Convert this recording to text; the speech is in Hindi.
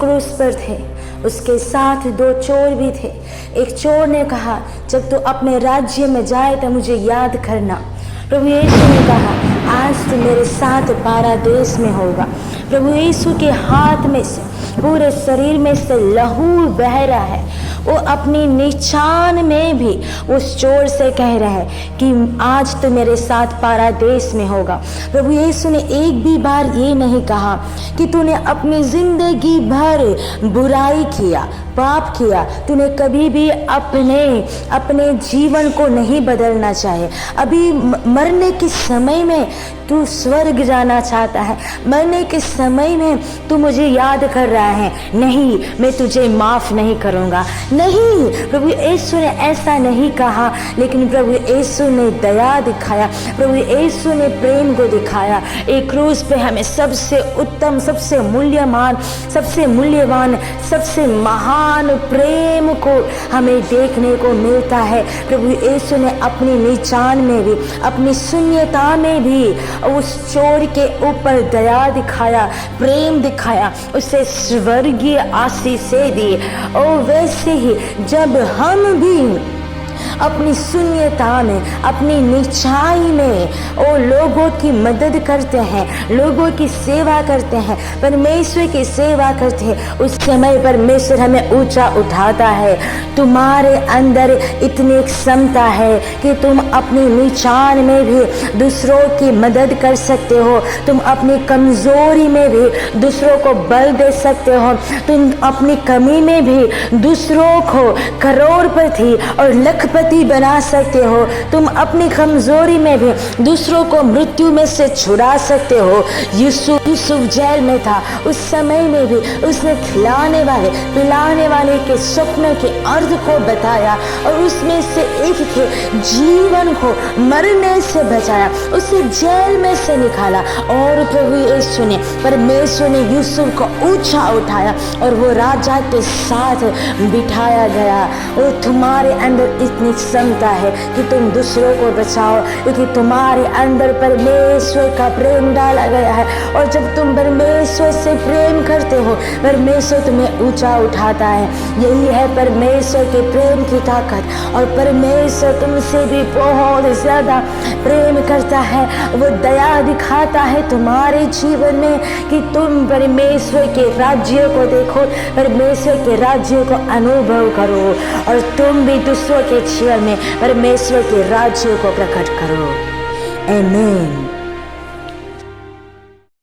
क्रूस पर थे, उसके साथ 2 चोर भी थे। एक चोर ने कहा, जब तू अपने राज्य में जाए तो मुझे याद करना। प्रभु यीशु ने कहा, आज तू मेरे साथ पारादीस में होगा। प्रभु यीशु के हाथ में से, पूरे शरीर में से लहू बह रहा है। वो अपनी निशान में भी उस चोर से कह रहा है कि आज तो मेरे साथ पारादीस में होगा। प्रभु यीशु ने एक भी बार ये नहीं कहा कि तूने अपनी जिंदगी भर बुराई किया, पाप किया, तूने कभी भी अपने जीवन को नहीं बदलना चाहे। अभी मरने के समय में तू स्वर्ग जाना चाहता है, मरने के समय में तू मुझे याद कर रहा है, नहीं मैं तुझे माफ नहीं करूँगा। नहीं, प्रभु यीशु ने ऐसा नहीं कहा, लेकिन प्रभु यीशु ने दया दिखाया, प्रभु यीशु ने प्रेम को दिखाया। एक क्रूस पे हमें सबसे उत्तम, सबसे मूल्यवान, सबसे महान प्रेम को हमें देखने को मिलता है। प्रभु यीशु ने अपनी निशान में भी, अपनी शून्यता में भी उस चोर के ऊपर दया दिखाया, प्रेम दिखाया, उसे स्वर्गीय आशीषें दी। और वैसे ही जब हम भी अपनी शून्यता में, अपनी नीचाई में और लोगों की मदद करते हैं, लोगों की सेवा करते हैं, परमेश्वर की सेवा करते हैं, उस समय परमेश्वर हमें ऊंचा उठाता है। तुम्हारे अंदर इतनी क्षमता है कि तुम अपनी नीचान में भी दूसरों की मदद कर सकते हो, तुम अपनी कमजोरी में भी दूसरों को बल दे सकते हो, तुम अपनी कमी में भी दूसरों को करोड़पति और लखपति बना सकते हो, तुम अपनी कमजोरी में भी दूसरों को मृत्यु में से छुड़ा सकते हो। यूसुफ जेल में था, उस समय में भी उसने खिलाने वाले, पिलाने वाले के स्वप्न के अर्थ को बताया और उसमें से एक के जीवन को मरने से बचाया, उसे जेल में से निकाला। और प्रभु यीशु ने, परमेश्वर ने यूसुफ को ऊंचा उठाया और वो राजा के साथ बिठाया गया। और तुम्हारे अंदर इतनी क्षमता है कि तुम दूसरों को बचाओ, क्योंकि तुम्हारे अंदर परमेश्वर का प्रेम डाला गया है। और जब तुम परमेश्वर से प्रेम करते हो, परमेश्वर तुम्हें ऊंचा उठाता है। यही है परमेश्वर के प्रेम की ताकत। और परमेश्वर तुमसे भी बहुत ज्यादा प्रेम करता है, वो दया दिखाता है तुम्हारे जीवन में कि तुम परमेश्वर के राज्य को देखो, परमेश्वर के राज्य को अनुभव करो और तुम भी दूसरों के जीवन में परमेश्वर के राज्य को प्रकट करो। आमीन।